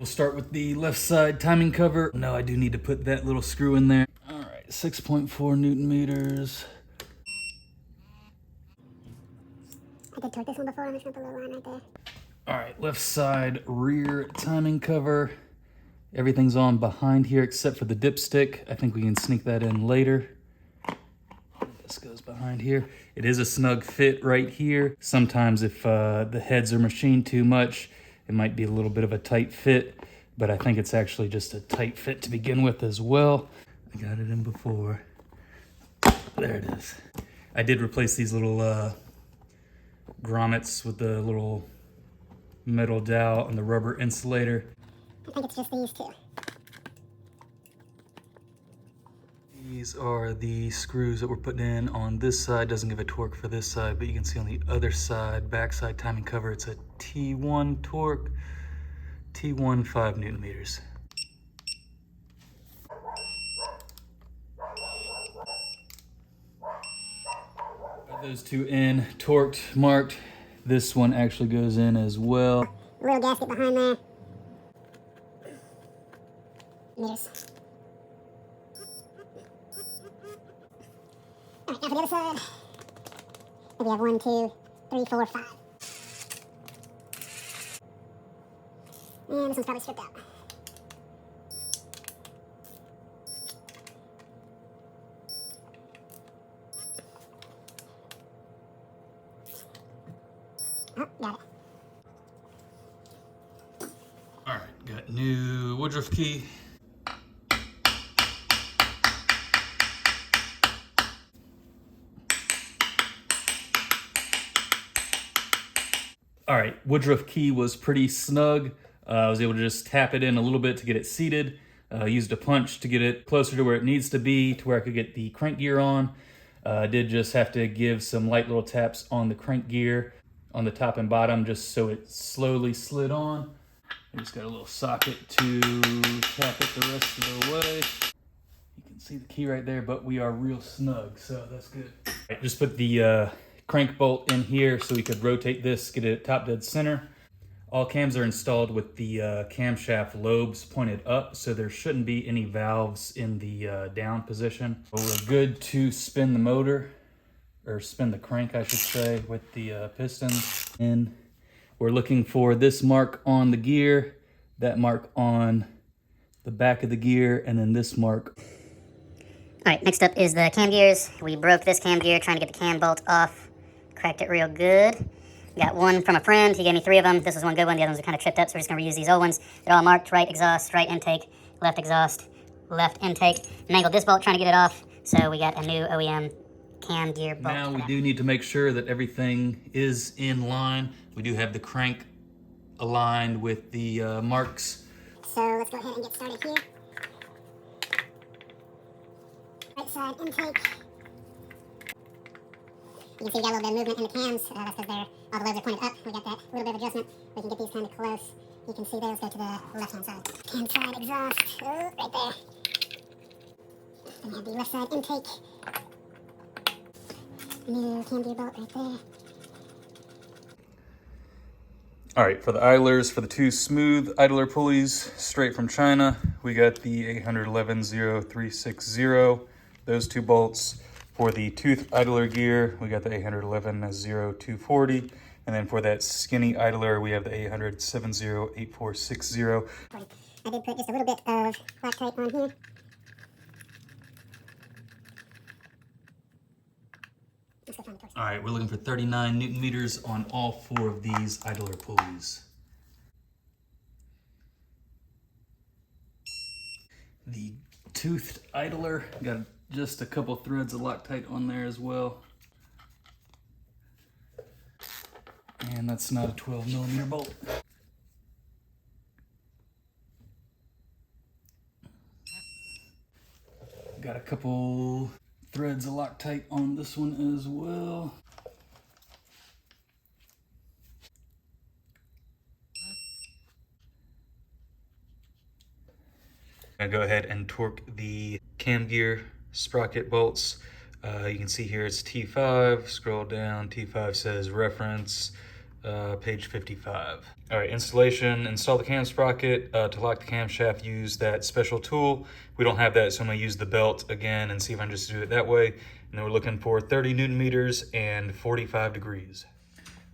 We'll start with the left side timing cover. No, I do need to put that little screw in there. All right, 6.4 Newton meters. I did torque this one before. I'm just gonna put a little line right there. All right, left side rear timing cover. Everything's on behind here except for the dipstick. I think we can sneak that in later. This goes behind here. It is a snug fit right here. Sometimes if the heads are machined too much, it might be a little bit of a tight fit, but I think it's actually just a tight fit to begin with as well. I got it in before. There it is. I did replace these little grommets with the little metal dowel and the rubber insulator. I think it's just these two. These are the screws that we're putting in on this side. Doesn't give a torque for this side, but you can see on the other side, backside timing cover, it's a T1 torque, T1 5 Newton meters. Got those two in, torqued, marked. This one actually goes in as well. A little gasket behind there. Meters. Alright, now for the other side. Maybe we have 1, 2, 3, 4, 5. And this one's probably stripped out. Oh, got it. All right, got new woodruff key. All right, woodruff key was pretty snug. I was able to just tap it in a little bit to get it seated. Used a punch to get it closer to where it needs to be, to where I could get the crank gear on. Did just have to give some light little taps on the crank gear on the top and bottom just so it slowly slid on. I just got a little socket to tap it the rest of the way. You can see the key right there, but we are real snug, so that's good. All right, just put the crank bolt in here so we could rotate this, get it at top dead center. All cams are installed with the camshaft lobes pointed up, so there shouldn't be any valves in the down position. So we're good to spin the motor, or spin the crank, I should say, with the pistons. And we're looking for this mark on the gear, that mark on the back of the gear, and then this mark. All right, next up is the cam gears. We broke this cam gear trying to get the cam bolt off. Cracked it real good. Got one from a friend. He gave me 3 of them. This was one good one. The other ones are kind of tripped up, so we're just going to reuse these old ones. They're all marked: right exhaust, right intake, left exhaust, left intake. Mangled this bolt trying to get it off, so we got a new OEM cam gear bolt. Now we do need to make sure that everything is in line. We do have the crank aligned with the marks. So let's go ahead and get started here. Right side intake. You can see we got a little bit of movement in the cams. That's because all the lobes are pointed up. We got that little bit of adjustment. We can get these kind of close. You can see there. Let's go to the left-hand side. Cam side exhaust. Oh, right there. Then we have the left side intake. New cam gear bolt right there. All right, for the idlers, for the 2 smooth idler pulleys straight from China, we got the 811-0360, those 2 bolts. For the tooth idler gear, we got the 811-0240, and then for that skinny idler, we have the 800-70-8460. I did put just a little bit of Loctite on here. All right, we're looking for 39 Newton meters on all 4 of these idler pulleys. The toothed idler, got just a couple threads of Loctite on there as well. And that's not a 12mm bolt. Got a couple threads of Loctite on this one as well. I'm gonna go ahead and torque the cam gear sprocket bolts. You can see here it's T5, scroll down, T5 says reference, page 55. All right, installation, install the cam sprocket. To lock the camshaft, use that special tool. We don't have that, so I'm gonna use the belt again and see if I can just do it that way. And then we're looking for 30 Newton meters and 45 degrees.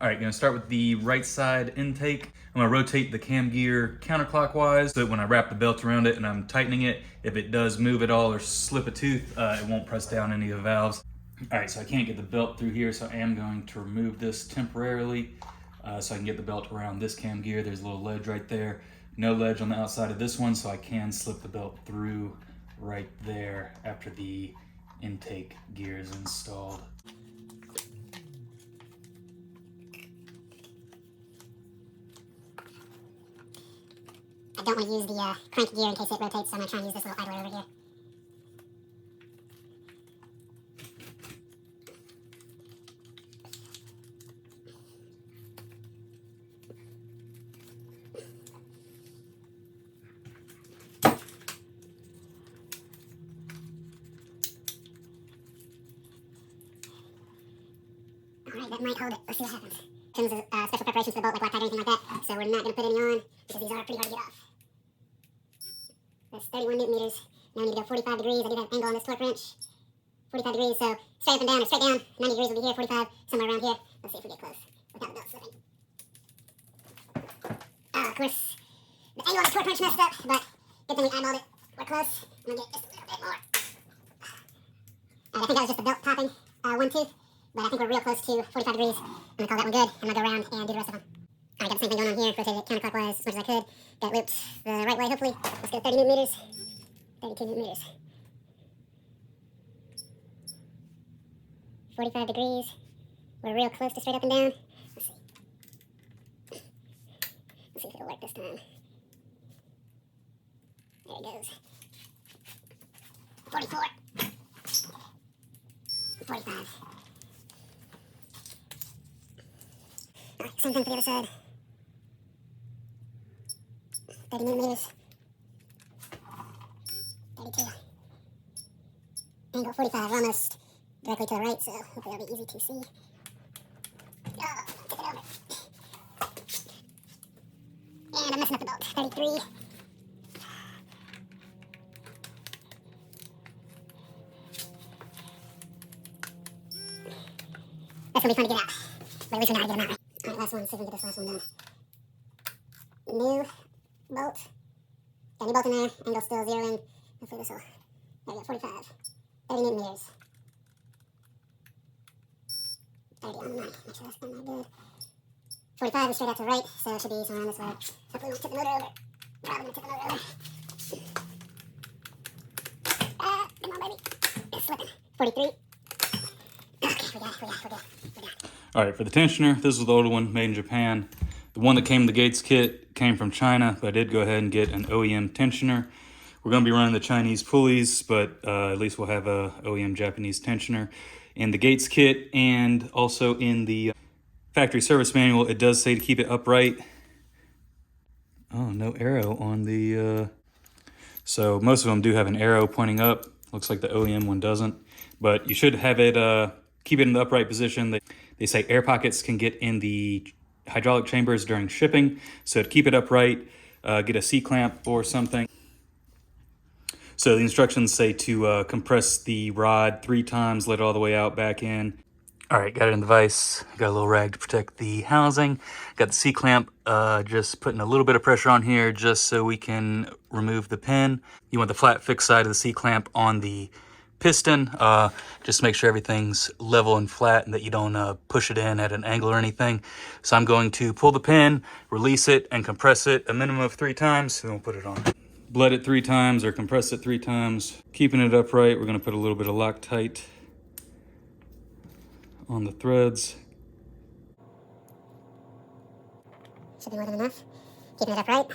All right, gonna start with the right side intake. I'm gonna rotate the cam gear counterclockwise so that when I wrap the belt around it and I'm tightening it, if it does move at all or slip a tooth, it won't press down any of the valves. All right, so I can't get the belt through here, so I am going to remove this temporarily so I can get the belt around this cam gear. There's a little ledge right there. No ledge on the outside of this one, so I can slip the belt through right there after the intake gear is installed. I don't want to use the crank gear in case it rotates, so I'm going to try and use this little idler over here. Alright, that might hold it. Let's see what happens. Comes with special preparations for the bolt, like Loctite or anything like that, so we're not going to put any on because these are pretty hard to get off. That's 31 Newton meters. Now we need to go 45 degrees. I do have an angle on this torque wrench. 45 degrees, so straight up and down or straight down. 90 degrees will be here, 45, somewhere around here. Let's see if we get close without the belt slipping. Of course, the angle on the torque wrench messed up, but good thing we eyeballed it. We're close. I'm going to get just a little bit more. I think that was just the belt popping one tooth, but I think we're real close to 45 degrees. I'm going to call that one good. I'm going to go around and do the rest of them. Alright, got the same thing going on here. Rotated it counterclockwise as much as I could. Got it looped the right way, hopefully. Let's go 30 Newton meters. 32 Newton meters. 45 degrees. We're real close to straight up and down. Let's see. Let's see if it'll work this time. There it goes. 44. 45. Alright, same thing for the other side. 30 Newton meters. 32. Angle 45, we're almost directly to the right, so hopefully that'll be easy to see. Oh, tip it over. And I'm messing up the belt. 33. That's gonna be fun to get out. But at least we know how to get them out right. Alright, last one. Let's see if we can get this last one done. New bolt. Got a new bolt in there. Angle still zeroing. Hopefully this will. There we go, 45. 30 Newton meters. 30 on the money. Make sure that's done that good. 45 is straight out to the right, so it should be somewhere around this way. Hopefully we won't tip the motor over. Probably gonna tip the motor over. Come on, baby. It's slipping. 43. Okay, we got it. All right, for the tensioner, this is the older one made in Japan. The one that came in the Gates kit came from China, but I did go ahead and get an OEM tensioner. We're going to be running the Chinese pulleys, but at least we'll have a OEM Japanese tensioner. In the Gates kit and also in the factory service manual, it does say to keep it upright. Oh, no arrow on the... So most of them do have an arrow pointing up. Looks like the OEM one doesn't. But you should have it, keep it in the upright position. They say air pockets can get in the hydraulic chambers during shipping. So to keep it upright, get a C-clamp or something. So the instructions say to compress the rod 3 times, let it all the way out, back in. All right, got it in the vise. Got a little rag to protect the housing. Got the C-clamp, just putting a little bit of pressure on here just so we can remove the pin. You want the flat fixed side of the C-clamp on the piston. Just make sure everything's level and flat and that you don't push it in at an angle or anything. So I'm going to pull the pin, release it, and compress it a minimum of 3 times, and then we'll put it on. Bled it 3 times or compress it 3 times. Keeping it upright, we're gonna put a little bit of Loctite on the threads. Should be more than enough. Keeping it upright.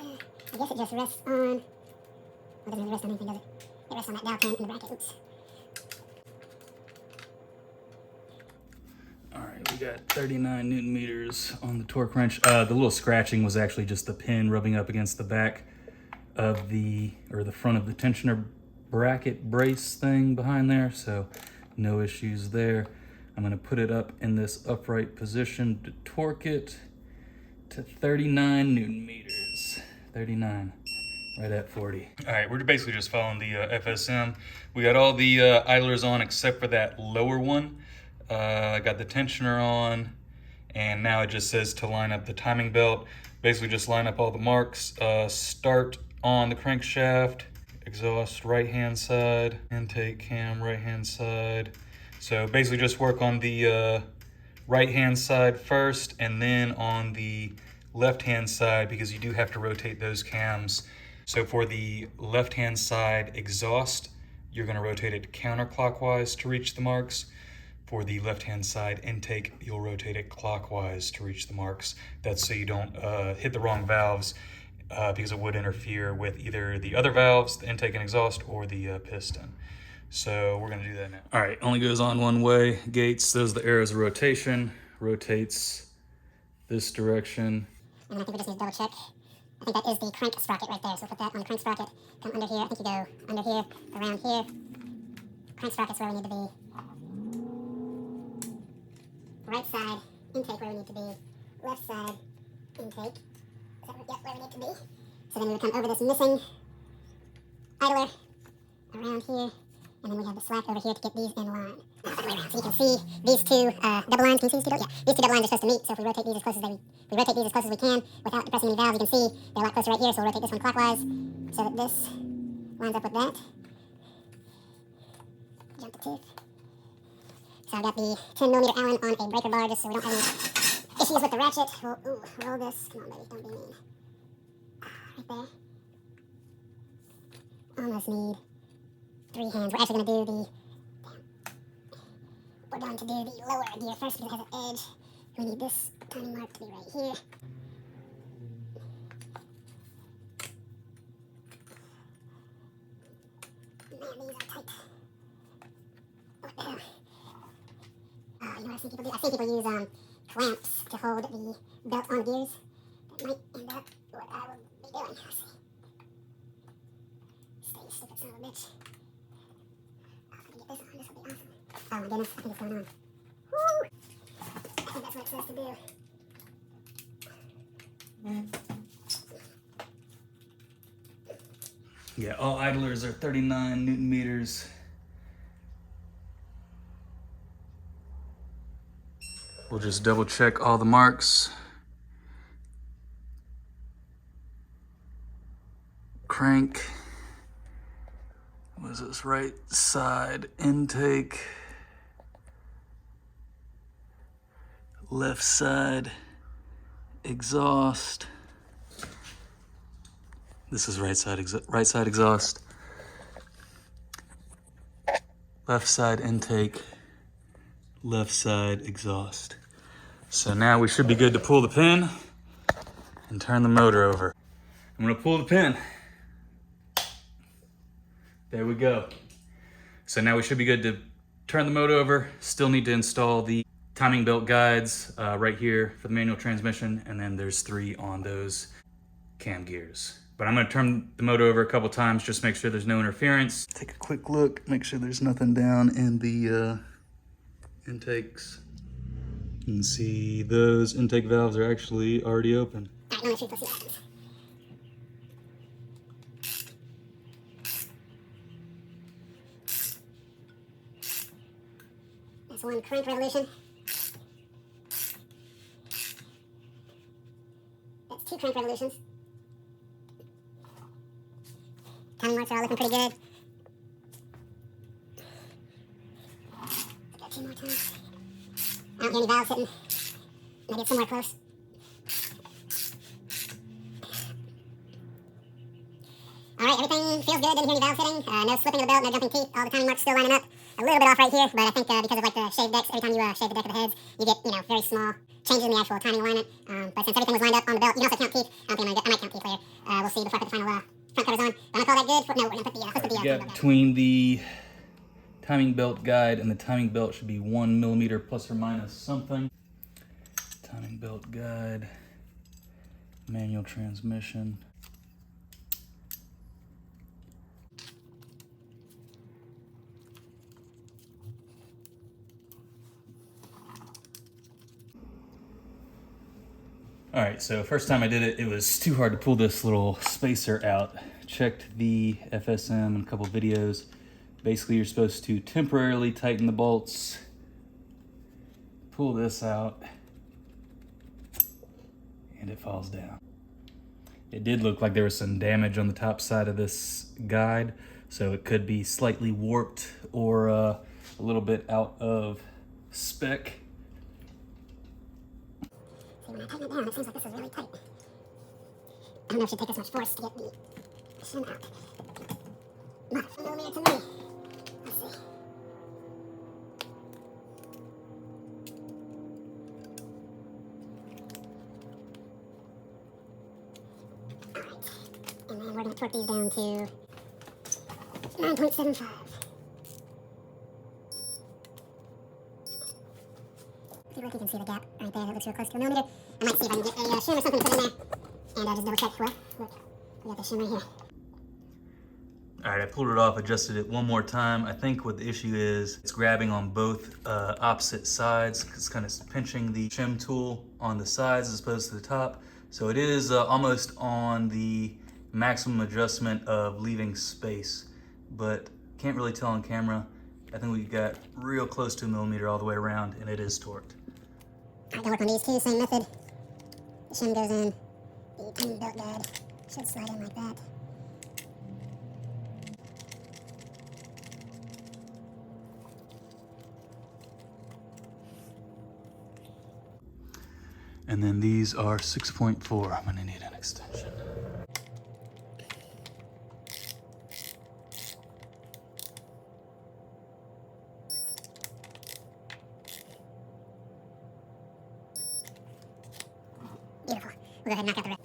I guess it just rests on... Well, it doesn't really rest on anything, does it? It rests on that dowel pin in the bracket. Oops. All right, we got 39 Newton meters on the torque wrench. The little scratching was actually just the pin rubbing up against the back of the front of the tensioner bracket brace thing behind there, so no issues there. I'm gonna put it up in this upright position to torque it to 39 Newton meters. 39, right at 40. All right, we're basically just following the FSM. We got all the idlers on except for that lower one. I got the tensioner on, and now it just says to line up the timing belt. Basically just line up all the marks. Start on the crankshaft, exhaust right-hand side, intake cam right-hand side. So basically just work on the right-hand side first, and then on the left-hand side, because you do have to rotate those cams. So for the left-hand side exhaust, you're gonna rotate it counterclockwise to reach the marks. For the left-hand side intake, you'll rotate it clockwise to reach the marks. That's so you don't hit the wrong valves, because it would interfere with either the other valves, the intake and exhaust, or the piston. So we're gonna do that now. All right, only goes on one way. Gates, those are the arrows of rotation. Rotates this direction. And I think we just need to double check. I think that is the crank sprocket right there. So we'll put that on the crank sprocket. Come under here. I think you go under here, around here. Crank sprocket's where we need to be. Right side intake where we need to be. Left side intake. Is that where we need to be? So then we would come over this missing idler around here. And then we have the slack over here to get these in line. So you can see these two double lines. Can you see these two? Yeah, these two double lines are supposed to meet. So if we rotate these as close as we can without depressing any valves, you can see they're a lot closer right here. So we'll rotate this one clockwise so that this lines up with that. Jump the tooth. So I've got the 10 millimeter Allen on a breaker bar just so we don't have any issues with the ratchet. We'll roll this. Come on, baby, don't be mean. Right there. Almost need 3 hands. We're actually going to do we're going to do the lower gear first because it has an edge. We need this timing mark to be right here. Man, these are tight. What the hell? You know what I've seen people do? I've seen people use clamps to hold the belt on gears. That might end up what I would be doing. Let's see. Stay, stupid son of a bitch. Get this on. This will be awesome. Oh my goodness, I think it's going on. Woo! I think that's what it says to do. Yeah, all idlers are 39 Newton meters. We'll just double check all the marks. Crank. What is this? Right side intake. Left side exhaust. This is right side exhaust. Left side intake. Left side exhaust. So now we should be good to pull the pin and turn the motor over. I'm gonna pull the pin. There we go. So now we should be good to turn the motor over. Still need to install the timing belt guides right here for the manual transmission, and then there's 3 on those cam gears. But I'm gonna turn the motor over a couple times, just make sure there's no interference. Take a quick look, make sure there's nothing down in the intakes. You can see those intake valves are actually already open. All right, now let's see what happens. That's 1 crank revolution. That's 2 crank revolutions. Timing marks are all looking pretty good. Got 2 more times. I don't hear any valves hitting. Maybe it's somewhere close. Alright, everything feels good. Didn't hear any valves hitting. No slipping of the belt, no jumping teeth. All the timing marks still lining up. A little bit off right here, but I think because of like the shaved decks, every time you shave the deck of the heads, you get, very small changes in the actual timing alignment. But since everything was lined up on the belt, you can also count teeth. I don't think I might count teeth later. We'll see before I put the final front covers on. I'm gonna call that good. No, we're gonna put the Yeah, between the timing belt guide and the timing belt should be 1 millimeter plus or minus something. Timing belt guide, manual transmission. All right, so first time I did it, it was too hard to pull this little spacer out. Checked the FSM and a couple videos. Basically, you're supposed to temporarily tighten the bolts, pull this out, and it falls down. It did look like there was some damage on the top side of this guide, so it could be slightly warped or a little bit out of spec. See, when I tighten it down, it seems like this is really tight. I don't know if it should take this much force to get the shim out. Not a millimeter to me. Let's see. Alright. And then we're going to torque these down to 9.75. See if you can see the gap right there that looks real close to a millimeter. I might see if I can get a shim or something to put in there and just double check. Well, look, we got the shim right here. All right, I pulled it off, adjusted it one more time. I think what the issue is, it's grabbing on both opposite sides. It's kind of pinching the shim tool on the sides as opposed to the top. So it is almost on the maximum adjustment of leaving space, but can't really tell on camera. I think we got real close to a millimeter all the way around, and it is torqued. All right, gonna work on these two, same method. The shim goes in, the tiny belt guide should slide in like that. And then these are 6.4. I'm gonna need an extension. Beautiful. We'll go ahead and knock out the rest.